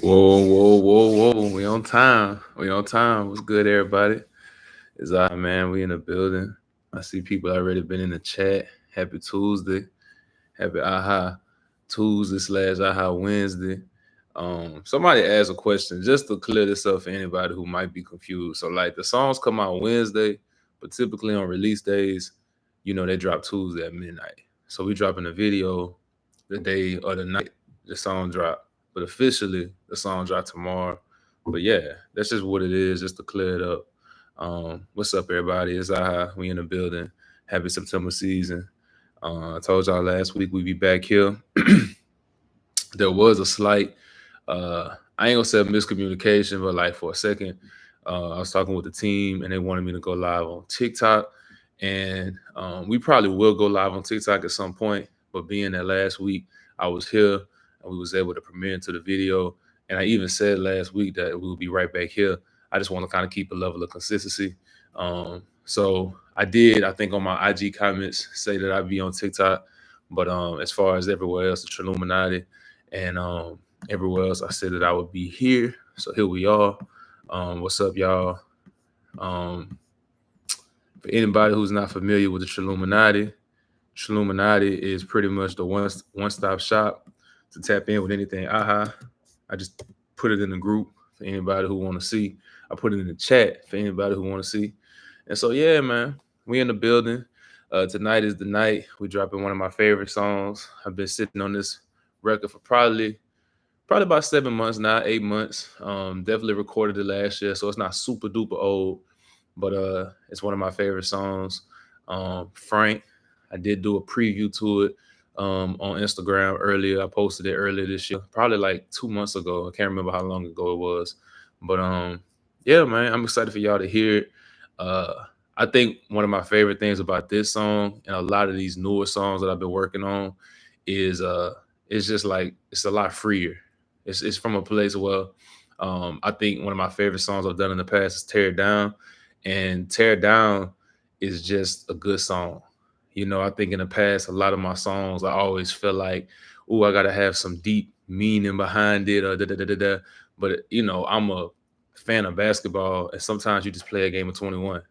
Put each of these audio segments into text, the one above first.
Whoa, whoa, whoa, whoa. We on time. We on time. What's good, everybody? It's all right, man. We in the building. I see people already been in the chat. Happy Tuesday. Happy AHA Tuesday slash AHA Wednesday. Somebody asked a question just to clear this up for anybody who might be confused. So, like, the songs come out Wednesday, but typically on release days, they drop Tuesday at midnight. So we dropping a video the day or the night the song drop. But officially, the song drop tomorrow. But yeah, that's just what it is, just to clear it up. What's up, everybody? It's AHA. We in the building. Happy September season. I told y'all last week we'd be back here. There was a slight, I ain't gonna say miscommunication, but like for a second, I was talking with the team and they wanted me to go live on TikTok. And we probably will go live on TikTok at some point. But being that last week I was here and we was able to premiere into the video, and I even said last week that we will be right back here. I just want to kind of keep a level of consistency. So I did, I think, on my IG comments say that I'd be on TikTok, but as far as everywhere else, the Triluminati and everywhere else, I said that I would be here. So here we are. What's up, y'all? Um, for anybody who's not familiar with the Triluminati, Triluminati is pretty much the one-stop shop to tap in with anything AHA. I just put it in the group for anybody who want to see. I put it in the chat for anybody who want to see. And so, yeah, man, we in the building. Tonight is the night. We dropping one of my favorite songs. I've been sitting on this record for probably about 7 months now, 8 months. Definitely recorded it last year, so it's not super duper old, but it's one of my favorite songs. Frank, I did do a preview to it on Instagram earlier. I posted it earlier this year, probably like 2 months ago. I can't remember how long ago it was, but yeah, man, I'm excited for y'all to hear it. Uh, I think one of my favorite things about this song and a lot of these newer songs that I've been working on is it's just like it's a lot freer. It's from a place where I think one of my favorite songs I've done in the past is Tear It Down, and Tear It Down is just a good song. I think in the past, a lot of my songs, I always feel like, oh, I gotta have some deep meaning behind it, or da da da da da. But I'm a fan of basketball, and sometimes you just play a game of 21.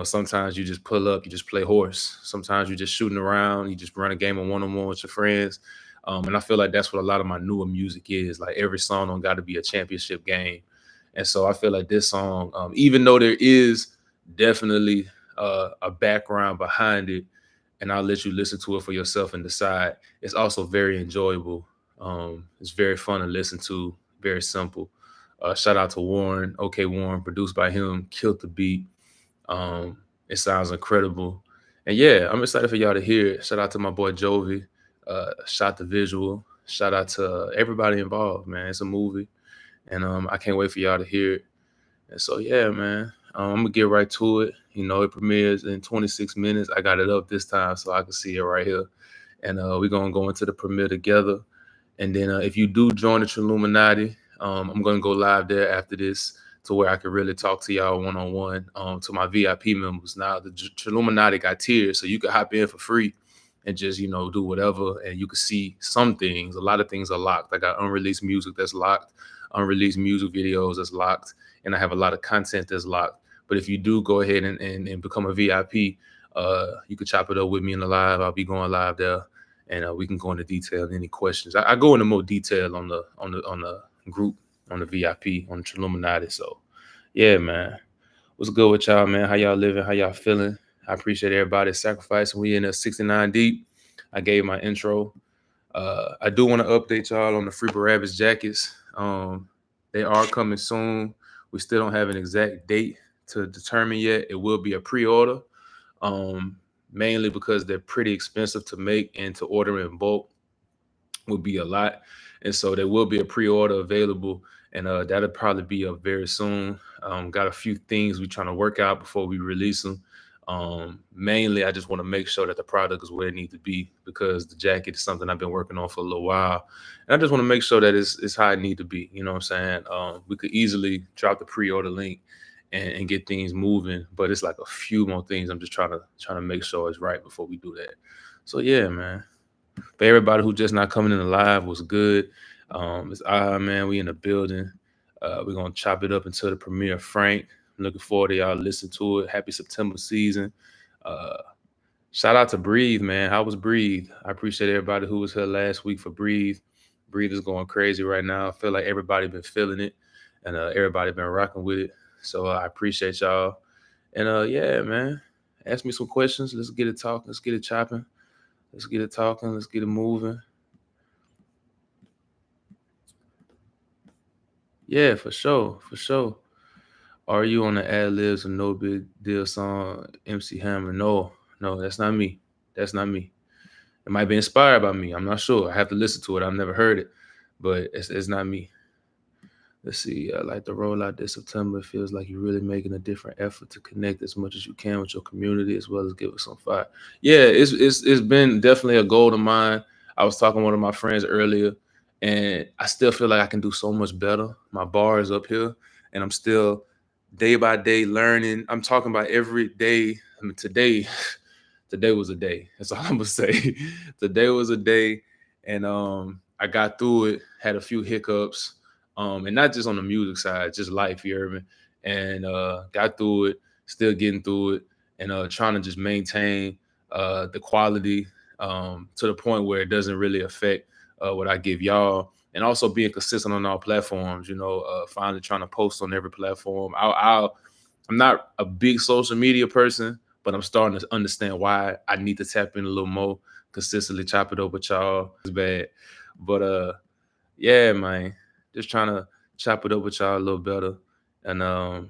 Sometimes you just pull up, you just play horse. Sometimes you're just shooting around, you just run a game of one-on-one with your friends. And I feel like that's what a lot of my newer music is. Like every song don't got to be a championship game. And so I feel like this song, even though there is definitely a background behind it, and I'll let you listen to it for yourself and decide, it's also very enjoyable. It's very fun to listen to, very simple. Shout out to Warren, OK Warren, produced by him, killed the beat. It sounds incredible. And yeah, I'm excited for y'all to hear it. Shout out to my boy Jovi, shot the visual. Shout out to everybody involved, man. It's a movie, and I can't wait for y'all to hear it. And so yeah, man, I'm gonna get right to it. It premieres in 26 minutes. I got it up this time so I can see it right here, and we're gonna go into the premiere together. And then if you do join the Illuminati, I'm gonna go live there after this to where I can really talk to y'all one on one. To my VIP members. Now the Illuminati got tiers, so you can hop in for free and just do whatever, and you can see some things. A lot of things are locked. I got unreleased music that's locked, unreleased music videos that's locked, and I have a lot of content that's locked. But if you do go ahead and become a VIP, you can chop it up with me in the live. I'll be going live there, and we can go into detail. Any questions? I go into more detail on the group, on the VIP, on the Illuminati. So yeah, man, what's good with y'all, man? How y'all living? How y'all feeling? I appreciate everybody's sacrifice. We in a 69 deep. I gave my intro. I do want to update y'all on the Free Barabbas jackets. They are coming soon. We still don't have an exact date to determine yet. It will be a pre-order, mainly because they're pretty expensive to make, and to order in bulk would be a lot. And so there will be a pre-order available, and that'll probably be up very soon. Got a few things we're trying to work out before we release them. Mainly, I just want to make sure that the product is where it needs to be, because the jacket is something I've been working on for a little while, and I just want to make sure that it's how it need to be. You know what I'm saying? We could easily drop the pre-order link and get things moving, but it's like a few more things I'm just trying to make sure it's right before we do that. So yeah, man. For everybody who just not coming in the live, was good. It's man, we in the building. We're gonna chop it up until the premiere. Frank, I'm looking forward to y'all listen to it. Happy September season. Uh, Shout out to Breathe, man. How was Breathe? I appreciate everybody who was here last week for Breathe. Breathe is going crazy right now. I feel like everybody been feeling it, and everybody been rocking with it. So I appreciate y'all. And yeah, man, ask me some questions. Let's get it talking. Let's get it chopping. Let's get it talking. Let's get it moving. Yeah, for sure, for sure. Are you on the ad libs and no big deal song, MC Hammer? No, no, that's not me. That's not me. It might be inspired by me. I'm not sure. I have to listen to it. I've never heard it, but it's not me. Let's see. I like the rollout this September. It feels like you're really making a different effort to connect as much as you can with your community, as well as give us some fire. Yeah, it's been definitely a goal of mine. I was talking to one of my friends earlier, and I still feel like I can do so much better. My bar is up here, and I'm still day by day learning. I'm talking about every day. I mean, today was a day. That's all I'm gonna say. Today was a day, and I got through it. Had a few hiccups, and not just on the music side, just life, you hear me? And got through it. Still getting through it, and trying to just maintain the quality to the point where it doesn't really affect what I give y'all. And also being consistent on all platforms, finally trying to post on every platform. I'm not a big social media person, but I'm starting to understand why I need to tap in a little more, consistently chop it up with y'all. It's bad. But yeah, man. Just trying to chop it up with y'all a little better. And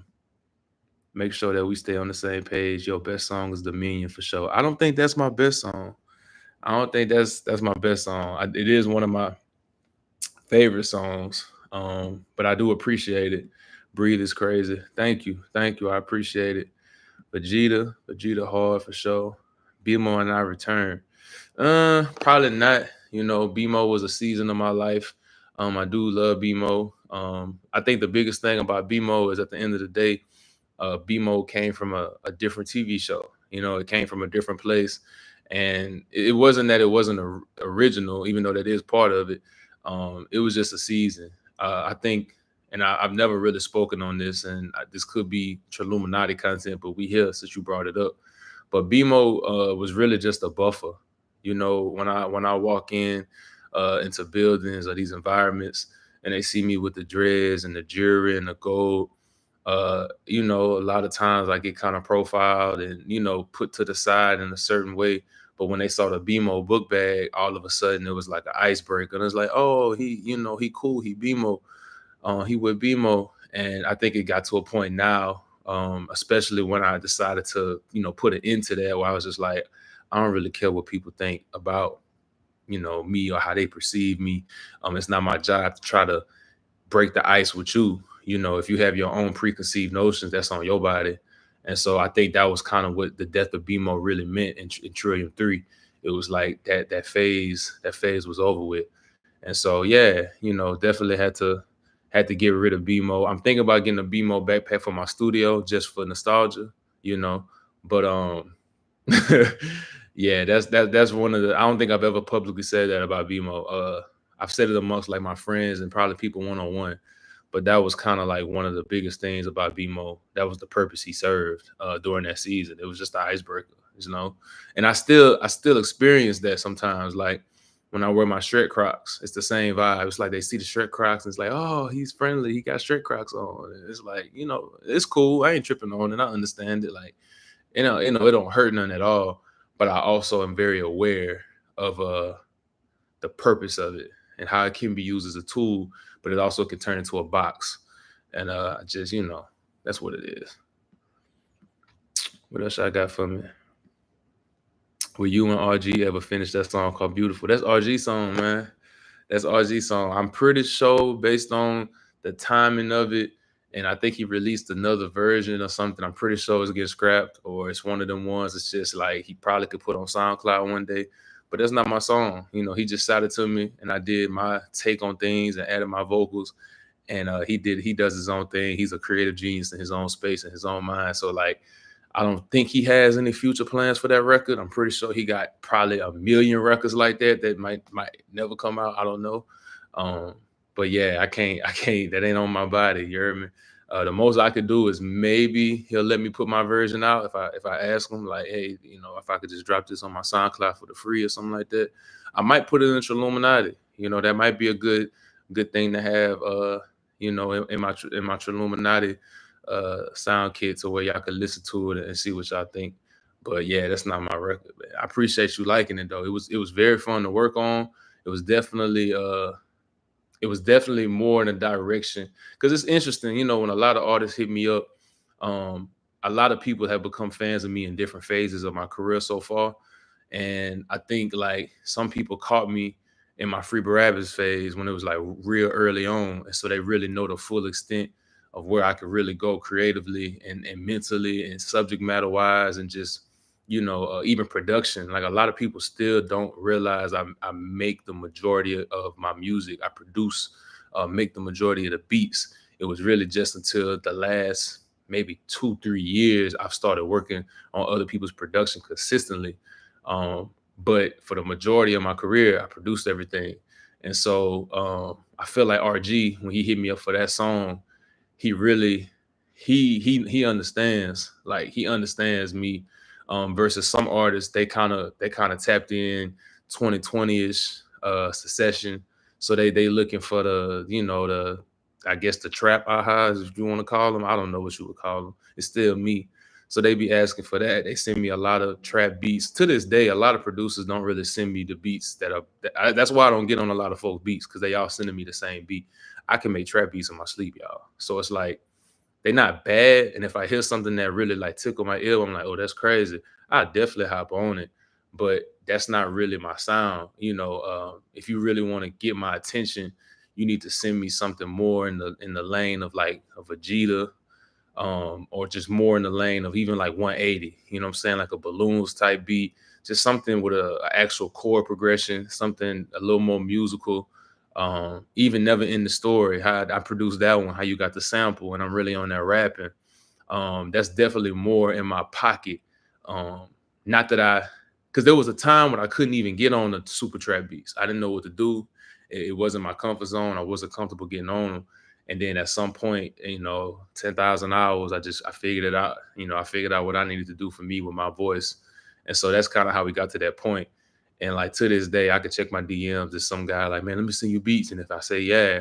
make sure that we stay on the same page. Your best song is Dominion for sure. I don't think that's my best song. I don't think that's my best song. It is one of my favorite songs. But I do appreciate it. Breathe is crazy. Thank you. Thank you. I appreciate it. Vegeta hard for sure. BMO and I return. Probably not. BMO was a season of my life. I do love BMO. I think the biggest thing about BMO is at the end of the day, BMO came from a different TV show. It came from a different place, and it wasn't that it wasn't original, even though that is part of it. It was just a season. I think, and I've never really spoken on this, and this could be Triluminati content, but we here since you brought it up. But BMO was really just a buffer. When I walk into buildings or these environments, and they see me with the dreads and the jewelry and the gold, a lot of times I get kind of profiled and, put to the side in a certain way. But when they saw the BMO book bag, all of a sudden it was like an icebreaker. And it's like, oh, he cool, he BMO, he with BMO. And I think it got to a point now, especially when I decided to, put an end to that, where I was just like, I don't really care what people think about, me or how they perceive me. It's not my job to try to break the ice with you. If you have your own preconceived notions, that's on your body. And so I think that was kind of what the death of BMO really meant in Trillium 3. It was like that phase was over with. And so yeah, definitely had to get rid of BMO. I'm thinking about getting a BMO backpack for my studio just for nostalgia, you know. But yeah, that's one of the, I don't think I've ever publicly said that about BMO. I've said it amongst like my friends and probably people one-on-one. But that was kind of like one of the biggest things about BMO. That was the purpose he served during that season. It was just an icebreaker. And I still experience that sometimes. Like when I wear my Shrek Crocs, it's the same vibe. It's like they see the Shrek Crocs and it's like, oh, he's friendly. He got Shrek Crocs on. And it's like, it's cool. I ain't tripping on it. I understand it. Like, it don't hurt none at all. But I also am very aware of the purpose of it and how it can be used as a tool, but it also can turn into a box. And just, that's what it is. What else I got for me? Will you and RG ever finish that song called Beautiful? That's RG song, man. That's RG song. I'm pretty sure based on the timing of it, and I think he released another version or something. I'm pretty sure it's getting scrapped, or it's one of them ones. It's just like he probably could put on SoundCloud one day. But that's not my song. He just shot it to me, and I did my take on things and added my vocals. And he does his own thing. He's a creative genius in his own space and his own mind. So like, I don't think he has any future plans for that record. I'm pretty sure he got probably a million records like that might never come out. I don't know. But yeah, I can't. That ain't on my body. You heard me. The most I could do is maybe he'll let me put my version out if I ask him like, hey, if I could just drop this on my SoundCloud for the free or something like that. I might put it in Illuminati. That might be a good thing to have. In my Illuminati sound kit to where y'all can listen to it and see what y'all think. But yeah, that's not my record. Man. I appreciate you liking it though. It was very fun to work on. It was definitely more in a direction because it's interesting, when a lot of artists hit me up, um, a lot of people have become fans of me in different phases of my career so far. And I think like some people caught me in my Free Barabbas phase when it was like real early on. And so they really know the full extent of where I could really go creatively and mentally and subject matter wise and just, even production. Like a lot of people still don't realize I make the majority of my music. I produce, make the majority of the beats. It was really just until the last maybe 2-3 years I've started working on other people's production consistently. But for the majority of my career, I produced everything. And so I feel like RG, when he hit me up for that song, he really he understands. Like he understands me. Versus some artists, they kind of tapped in 2020-ish succession. So they looking for the I guess the trap ahas, if you want to call them. I don't know what you would call them. It's still me. So they be asking for that. They send me a lot of trap beats. To this day, a lot of producers don't really send me the beats that's why I don't get on a lot of folks' beats because they all sending me the same beat. I can make trap beats in my sleep, y'all. So it's like they're not bad. And if I hear something that really like tickle my ear, I'm like, oh, that's crazy. I definitely hop on it. But that's not really my sound. If you really want to get my attention, you need to send me something more in the lane of like a Vegeta, or just more in the lane of even like 180, you know what I'm saying? Like a balloons type beat, just something with a actual chord progression, something a little more musical. Even Never in the Story, how I produced that one, how you got the sample, and I'm really on there rapping. That's definitely more in my pocket. Um, Not that because there was a time when I couldn't even get on the super trap beats. I didn't know what to do. It wasn't my comfort zone. I wasn't comfortable getting on them. And then at some point, 10,000 hours, I figured it out. I figured out what I needed to do for me with my voice. And so that's kind of how we got to that point. And like to this day, I could check my DMs. There's some guy like, man, let me send you beats. And if I say, yeah,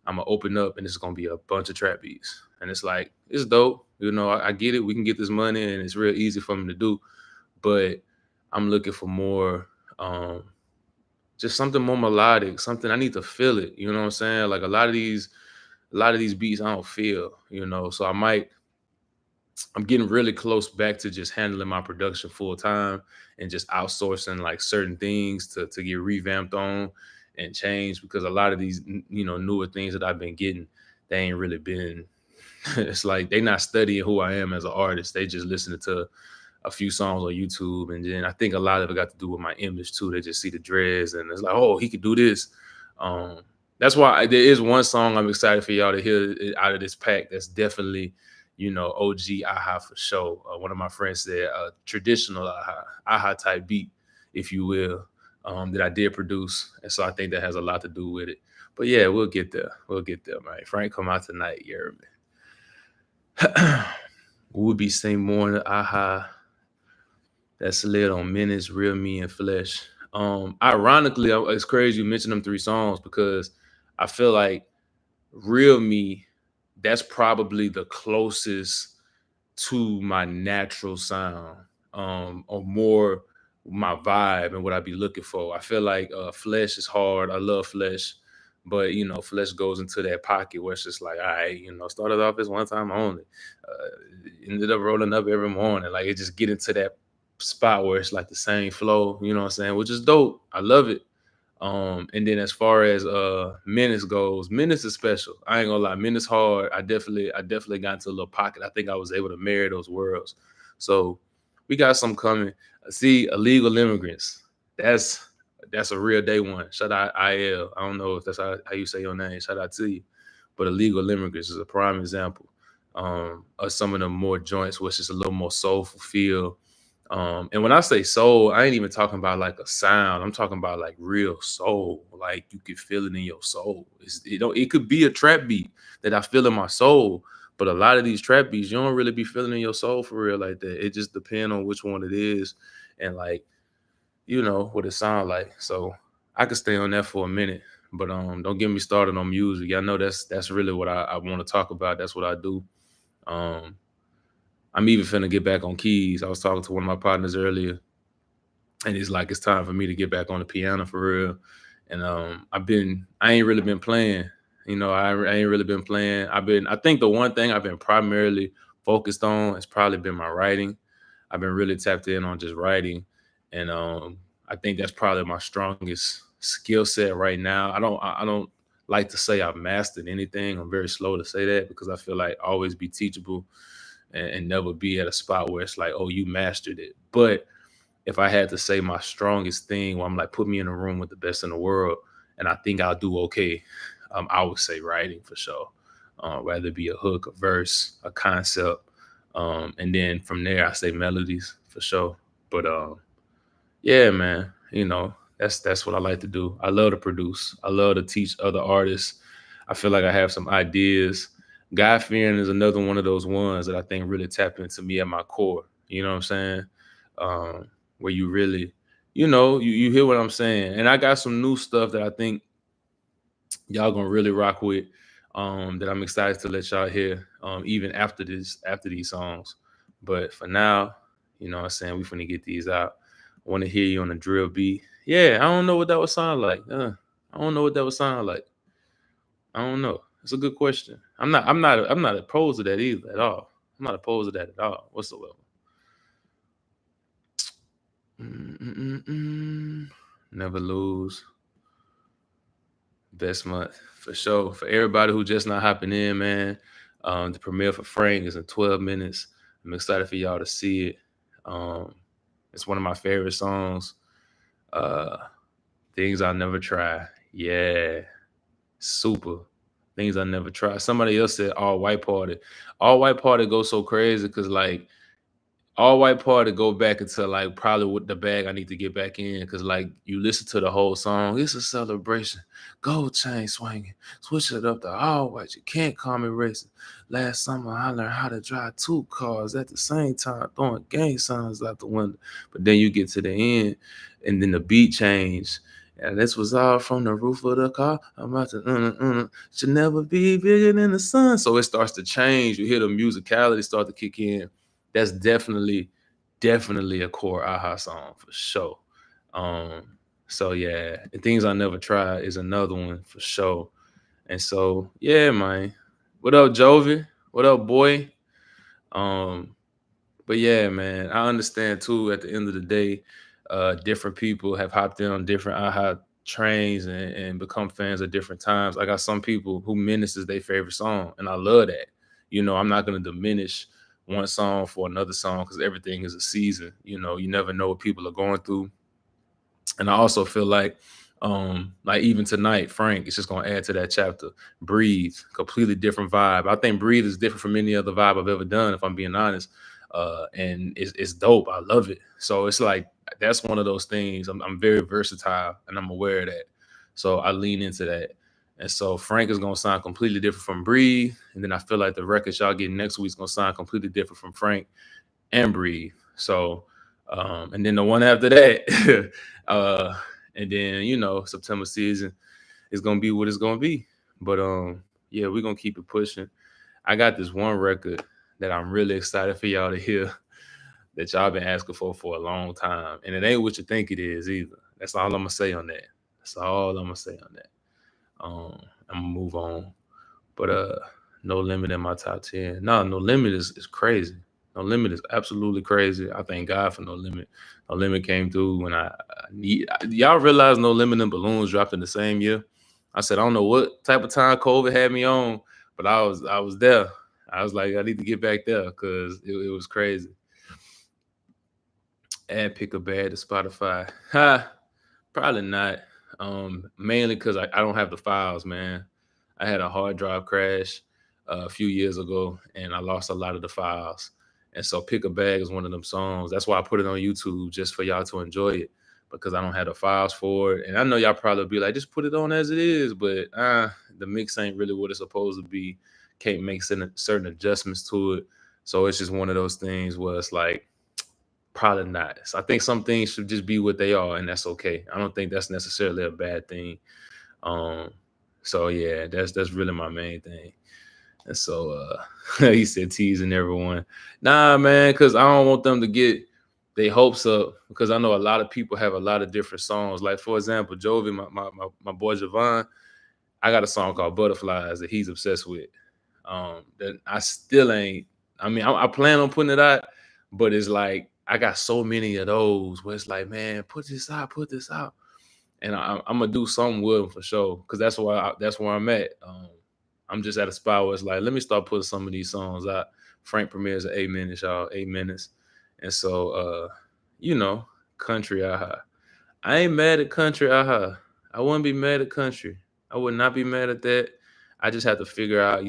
I'm gonna open up and it's gonna be a bunch of trap beats. And it's like, it's dope. I get it. We can get this money and it's real easy for me to do. But I'm looking for more, just something more melodic, something I need to feel it. You know what I'm saying? Like a lot of these beats I don't feel, So I'm getting really close back to just handling my production full time and just outsourcing like certain things to get revamped on and change because a lot of these newer things that I've been getting, they ain't really been it's like they not studying who I am as an artist. They just listening to a few songs on YouTube, and then I think a lot of it got to do with my image too. They just see the dreads, and it's like, oh, he could do this. Um, that's why there is one song I'm excited for y'all to hear out of this pack. That's definitely, OG aha for sure. One of my friends said traditional aha type beat, if you will, that I did produce, and so I think that has a lot to do with it. But yeah, we'll get there. We'll get there, man. Frank, come out tonight, you heard me. Would be same morning aha. That's lit on Menace, Real Me, and Flesh. Ironically, it's crazy you mentioned them three songs because I feel like Real Me, that's probably the closest to my natural sound, or more my vibe and what I be looking for. I feel like Flesh is hard. I love Flesh, but Flesh goes into that pocket where it's just like, all right, started off as one time only, ended up rolling up every morning. Like it just get into that spot where it's like the same flow, you know what I'm saying, which is dope. I love it. And then as far as Menace goes, Menace is special. I ain't gonna lie, Menace hard. I definitely got into a little pocket. I think I was able to marry those worlds. So we got some coming. See, Illegal Immigrants. That's a real day one. Shout out IL. I don't know if that's how you say your name. Shout out to you. But Illegal Immigrants is a prime example of some of the more joints, which is a little more soulful feel. And when I say soul, I ain't even talking about like a sound. I'm talking about like real soul. Like you could feel it in your soul. It could be a trap beat that I feel in my soul, but a lot of these trap beats you don't really be feeling in your soul for real like that. It just depends on which one it is and like what it sound like. So I could stay on that for a minute. But don't get me started on music. Y'all know that's really what I want to talk about. That's what I do. Um, I'm even finna get back on keys. I was talking to one of my partners earlier, and it's like it's time for me to get back on the piano for real. And I ain't really been playing. I ain't really been playing. I think the one thing I've been primarily focused on has probably been my writing. I've been really tapped in on just writing, and I think that's probably my strongest skill set right now. I don't like to say I've mastered anything. I'm very slow to say that because I feel like always be teachable and never be at a spot where it's like, oh, you mastered it. But if I had to say my strongest thing, where I'm like, put me in a room with the best in the world, and I think I'll do okay, I would say writing for sure. Whether it be a hook, a verse, a concept, and then from there I say melodies for sure. But yeah, man, that's what I like to do. I love to produce. I love to teach other artists. I feel like I have some ideas. God fearing is another one of those ones that I think really tap into me at my core. You know what I'm saying? Where you really, you hear what I'm saying. And I got some new stuff that I think y'all gonna really rock with. That I'm excited to let y'all hear. Even after these songs. But for now, what I'm saying, we finna get these out. I want to hear you on the drill beat. Yeah, I don't know what that would sound like. I don't know what that would sound like. I don't know. It's a good question. I'm not opposed to that either at all. I'm not opposed to that at all whatsoever. Mm-mm-mm-mm. Never lose. Best month for sure. For everybody who just not hopping in, man. The premiere for Frank is in 12 minutes. I'm excited for y'all to see it. Um, it's one of my favorite songs. Uh, Things I Never Try. Yeah, super. Things I Never Try. Somebody else said All White Party. All White Party goes so crazy because like all white party go back into like probably with the bag I need to get back in because like you listen to the whole song, it's a celebration. Gold chain swinging, switch it up to all white. You can't call me racing. Last summer I learned how to drive two cars at the same time, throwing gang signs out the window. But then you get to the end, and then the beat change. And this was all from the roof of the car. I'm about to should never be bigger than the sun. So it starts to change. You hear the musicality start to kick in. That's definitely a core AHA song for sure. So yeah, and Things I Never Tried is another one for sure. And so yeah, man. What up, Jovi? What up, boy? Um, but yeah, man, I understand too. At the end of the day, different people have hopped in on different AHA trains and become fans at different times. I got some people who Menace is their favorite song, and I love that. I'm not gonna diminish one song for another song because everything is a season. You never know what people are going through. And I also feel like even tonight, Frank is just gonna add to that chapter. Breathe, completely different vibe. I think Breathe is different from any other vibe I've ever done, if I'm being honest. And it's dope. I love it. So it's like that's one of those things. I'm very versatile and I'm aware of that. So I lean into that. And so Frank is gonna sound completely different from Breathe. And then I feel like the record y'all getting next week's gonna sound completely different from Frank and Breathe. So and then the one after that, uh, and then September season is gonna be what it's gonna be. But yeah, we're gonna keep it pushing. I got this one record that I'm really excited for y'all to hear that y'all been asking for a long time, and it ain't what you think it is either. That's all I'm gonna say on that. That's all I'm gonna say on that. I'm gonna move on. But No Limit in my top 10. No, No Limit is crazy. No Limit is absolutely crazy. I thank God for No Limit. No Limit came through when I need. Y'all realize No Limit and Balloons dropped in the same year. I said I don't know what type of time COVID had me on, but I was there. I was like I need to get back there because it was crazy. Add Pick a Bad to Spotify. Ha, probably not. Mainly because I don't have the files, man. I had a hard drive crash a few years ago, and I lost a lot of the files. And so Pick a Bag is one of them songs. That's why I put it on YouTube, just for y'all to enjoy it, because I don't have the files for it. And I know y'all probably be like, just put it on as it is, but the mix ain't really what it's supposed to be. Can't make certain adjustments to it. So it's just one of those things where it's like, probably not. So I think some things should just be what they are, and that's okay. I don't think that's necessarily a bad thing. Um, so yeah, that's really my main thing. And so he said teasing everyone. Nah, man, because I don't want them to get their hopes up, because I know a lot of people have a lot of different songs. Like, for example, Jovi, my boy Javon, I got a song called Butterflies that he's obsessed with. That I still ain't. I mean, I plan on putting it out, but it's like I got so many of those where it's like, man, put this out, put this out, and I'm gonna do something with them for sure, because that's where I'm at. I'm just at a spot where it's like, let me start putting some of these songs out. Frank premieres at 8 minutes, y'all, 8 minutes, and so you know, country, aha. I ain't mad at country, aha. I wouldn't be mad at country. I would not be mad at that. I just have to figure out,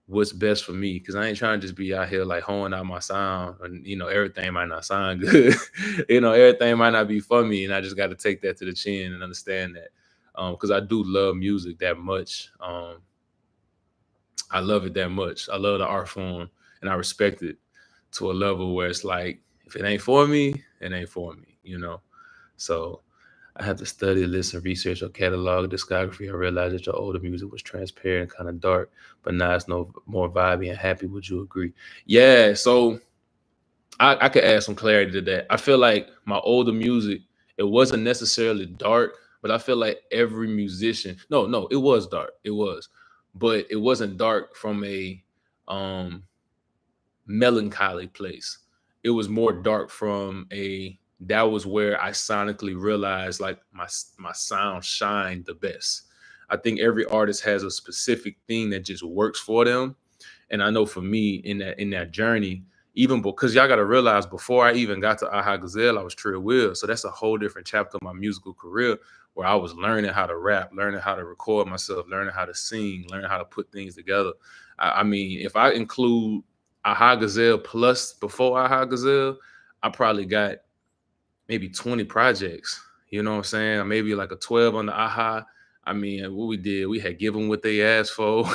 what's best for me, because I ain't trying to just be out here like honing out my sound, and everything might not sound good. Everything might not be for me, and I just got to take that to the chin and understand that, because I do love music that much. I love it that much. I love the art form, and I respect it to a level where it's like, if it ain't for me, it ain't for me. So I had to study, listen, research your catalog, discography. I realized that your older music was transparent, kind of dark, but now it's no more vibey and happy. Would you agree? Yeah. So I could add some clarity to that. I feel like my older music, it wasn't necessarily dark, but I feel like every musician, no, it was dark. It was, but it wasn't dark from a um melancholy place. It was more dark from a, that was where I sonically realized like my sound shined the best. I think every artist has a specific thing that just works for them. And I know for me, in that journey, even because y'all gotta realize, before I even got to Aha Gazelle, I was Trill Will. So that's a whole different chapter of my musical career, where I was learning how to rap, learning how to record myself, learning how to sing, learning how to put things together. I mean, if I include Aha Gazelle plus before Aha Gazelle, I probably got maybe 20 projects. You know what I'm saying? Or maybe like a 12 on the Aha. I mean, what we did, we had Give 'Em What They Asked For.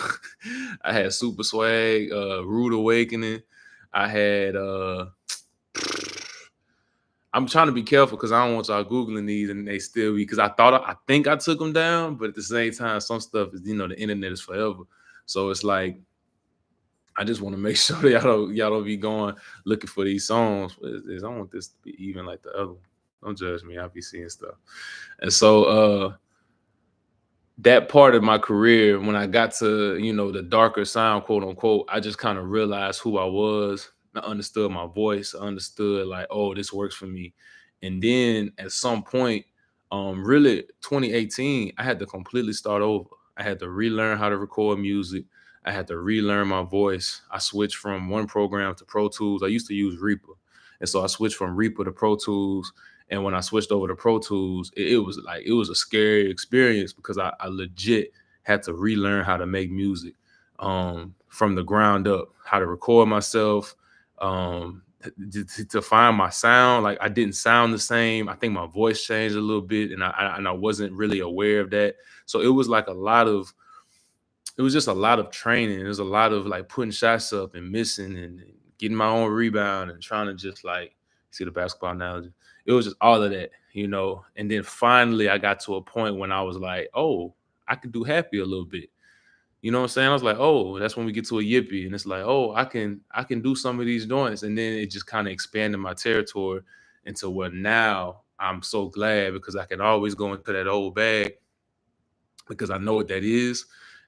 I had Super Swag, Rude Awakening. I had I'm trying to be careful because I don't want y'all Googling these and they still be, because I think I took them down, but at the same time, some stuff is, the internet is forever. So it's like, I just want to make sure that y'all don't be going looking for these songs. I don't want this to be even like the other one. Don't judge me. I'll be seeing stuff. And so that part of my career, when I got to, the darker sound, quote unquote, I just kind of realized who I was. I understood my voice. I understood like, oh, this works for me. And then at some point, really 2018, I had to completely start over. I had to relearn how to record music. I had to relearn my voice. I switched from one program to Pro Tools. I used to use Reaper. And so I switched from Reaper to Pro Tools. And when I switched over to Pro Tools, it was a scary experience, because I legit had to relearn how to make music from the ground up, how to record myself, to find my sound. Like, I didn't sound the same. I think my voice changed a little bit, and I wasn't really aware of that. So it was like it was just a lot of training. It was a lot of like putting shots up and missing, and getting my own rebound, and trying to just like, see the basketball analogy. It was just all of that. And then finally I got to a point when I was like, oh, I could do happy a little bit. You know what I'm saying? I was like, oh, that's when we get to a yippee. And it's like, oh, I can do some of these joints. And then it just kind of expanded my territory into where now I'm so glad, because I can always go into that old bag, because I know what that is.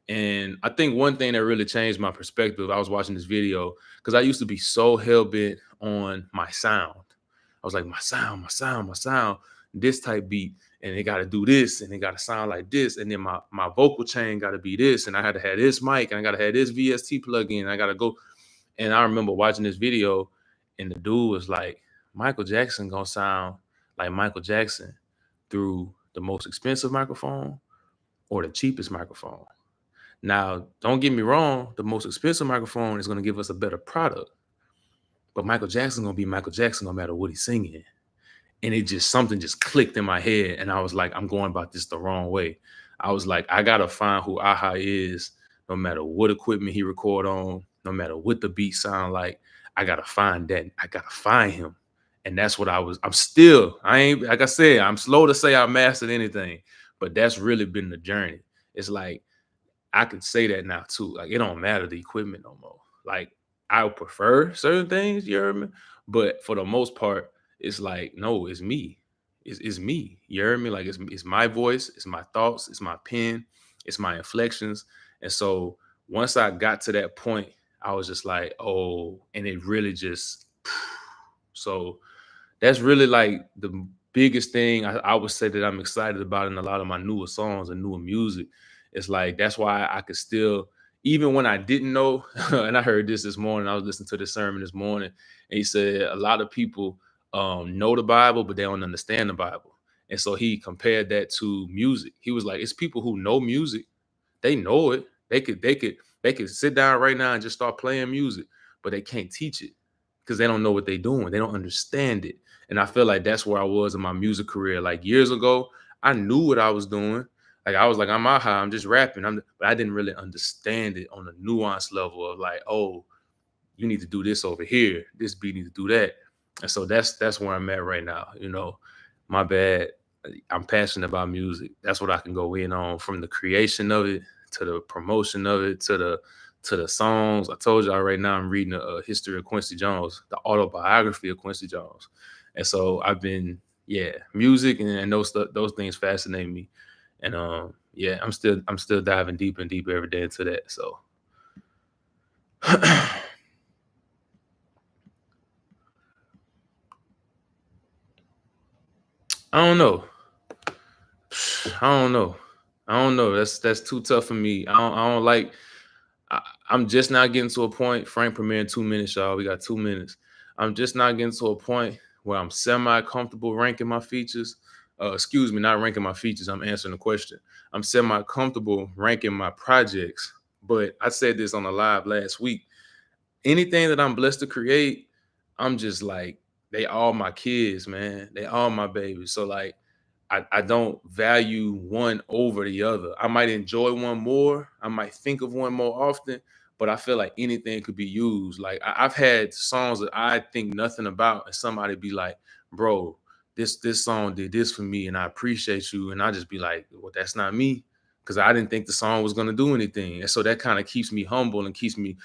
And I think one thing that really changed my perspective, I was watching this video, because I used to be so hell bent on my sound. I was like, my sound, my sound, my sound, this type beat, and it got to do this, and it got to sound like this, and then my vocal chain got to be this, and I had to have this mic, and I got to have this VST plug-in, I got to go. And I remember watching this video, and the dude was like, Michael Jackson gonna sound like Michael Jackson through the most expensive microphone or the cheapest microphone. Now, don't get me wrong, the most expensive microphone is going to give us a better product. but Michael Jackson gonna be Michael Jackson no matter what he's singing. And it just something just clicked in my head, and I was like, I'm going about this the wrong way. I was like, I gotta find who Aha is, no matter what equipment he record on, no matter what the beat sound like. I gotta find that. I gotta find him, and that's what I'm still. I ain't like I said. I'm slow to say I mastered anything, but that's really been the journey. It's like I can say that now too. Like it don't matter the equipment no more. Like I would prefer certain things, you heard me? But for the most part, it's like, no, it's me. It's me. You heard me? Like it's my voice, it's my thoughts, it's my pen, it's my inflections. And so once I got to that point, I was just like, oh, and it really just so that's really like the biggest thing I would say that I'm excited about in a lot of my newer songs and newer music. It's like that's why I could still, even when I didn't know, and I heard this morning. I was listening to this sermon this morning, and he said a lot of people know the Bible, but they don't understand the Bible. And so he compared that to music. He was like, it's people who know music, they know it. They could sit down right now and just start playing music, but they can't teach it because they don't know what they're doing. They don't understand it. And I feel like that's where I was in my music career. Like years ago, I knew what I was doing. Like I was like, I'm out here, I'm just rapping. But I didn't really understand it on a nuanced level of like, oh, you need to do this over here. This beat needs to do that. And so that's where I'm at right now. My bad. I'm passionate about music. That's what I can go in on, from the creation of it to the promotion of it to the songs. I told y'all right now I'm reading a history of Quincy Jones, the autobiography of Quincy Jones. And so I've been, yeah, music and those things fascinate me. And yeah, I'm still diving deeper and deeper every day into that. So I don't know. I don't know. I don't know. That's too tough for me. I don't like. I'm just not getting to a point. Frank premiere in 2 minutes, y'all. We got 2 minutes. I'm just not getting to a point where I'm semi comfortable ranking my features. Excuse me, not ranking my features. I'm answering the question. I'm semi comfortable ranking my projects. But I said this on a live last week. Anything that I'm blessed to create, I'm just like, they all my kids, man. They all my babies. So like I don't value one over the other. I might enjoy one more. I might think of one more often, but I feel like anything could be used. Like I've had songs that I think nothing about, and somebody be like, "Bro, this song did this for me, and I appreciate you." And I just be like, "Well, that's not me," because I didn't think the song was gonna do anything. And so that kind of keeps me humble and keeps me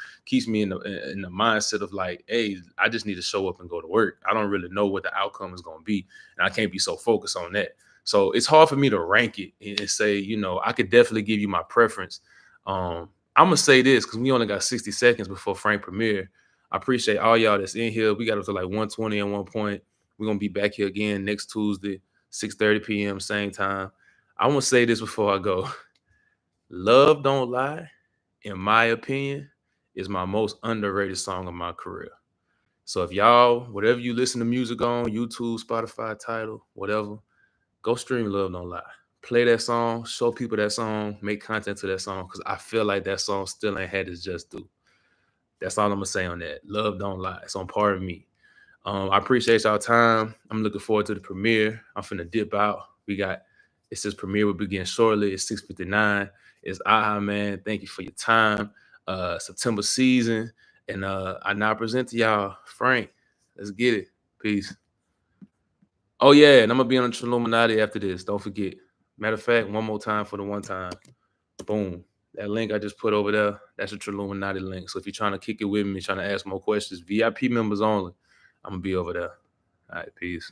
in the mindset of like, "Hey, I just need to show up and go to work. I don't really know what the outcome is gonna be, and I can't be so focused on that." So it's hard for me to rank it and say, I could definitely give you my preference. I'm gonna say this because we only got 60 seconds before Frank premiere. I appreciate all y'all that's in here. We got up to like 120 at one point. We're gonna be back here again next Tuesday, 6:30 p.m. same time. I want to say this before I go. Love Don't Lie, in my opinion, is my most underrated song of my career. So if y'all, whatever you listen to music on, YouTube, Spotify, Tidal, whatever, go stream Love Don't Lie. Play that song, show people that song, make content to that song, because I feel like that song still ain't had its just due. That's all I'm gonna say on that. Love Don't Lie. It's on Part of Me. I appreciate y'all time. I'm looking forward to the premiere. I'm finna dip out. It says premiere will begin shortly. It's 6:59. It's Aha, man. Thank you for your time. September season. And I now present to y'all Frank. Let's get it. Peace. Oh yeah, and I'm gonna be on the Illuminati after this. Don't forget. Matter of fact, one more time for the one time. Boom. That link I just put over there, that's a Illuminati link. So if you're trying to kick it with me, trying to ask more questions, VIP members only, I'm gonna be over there. All right, peace.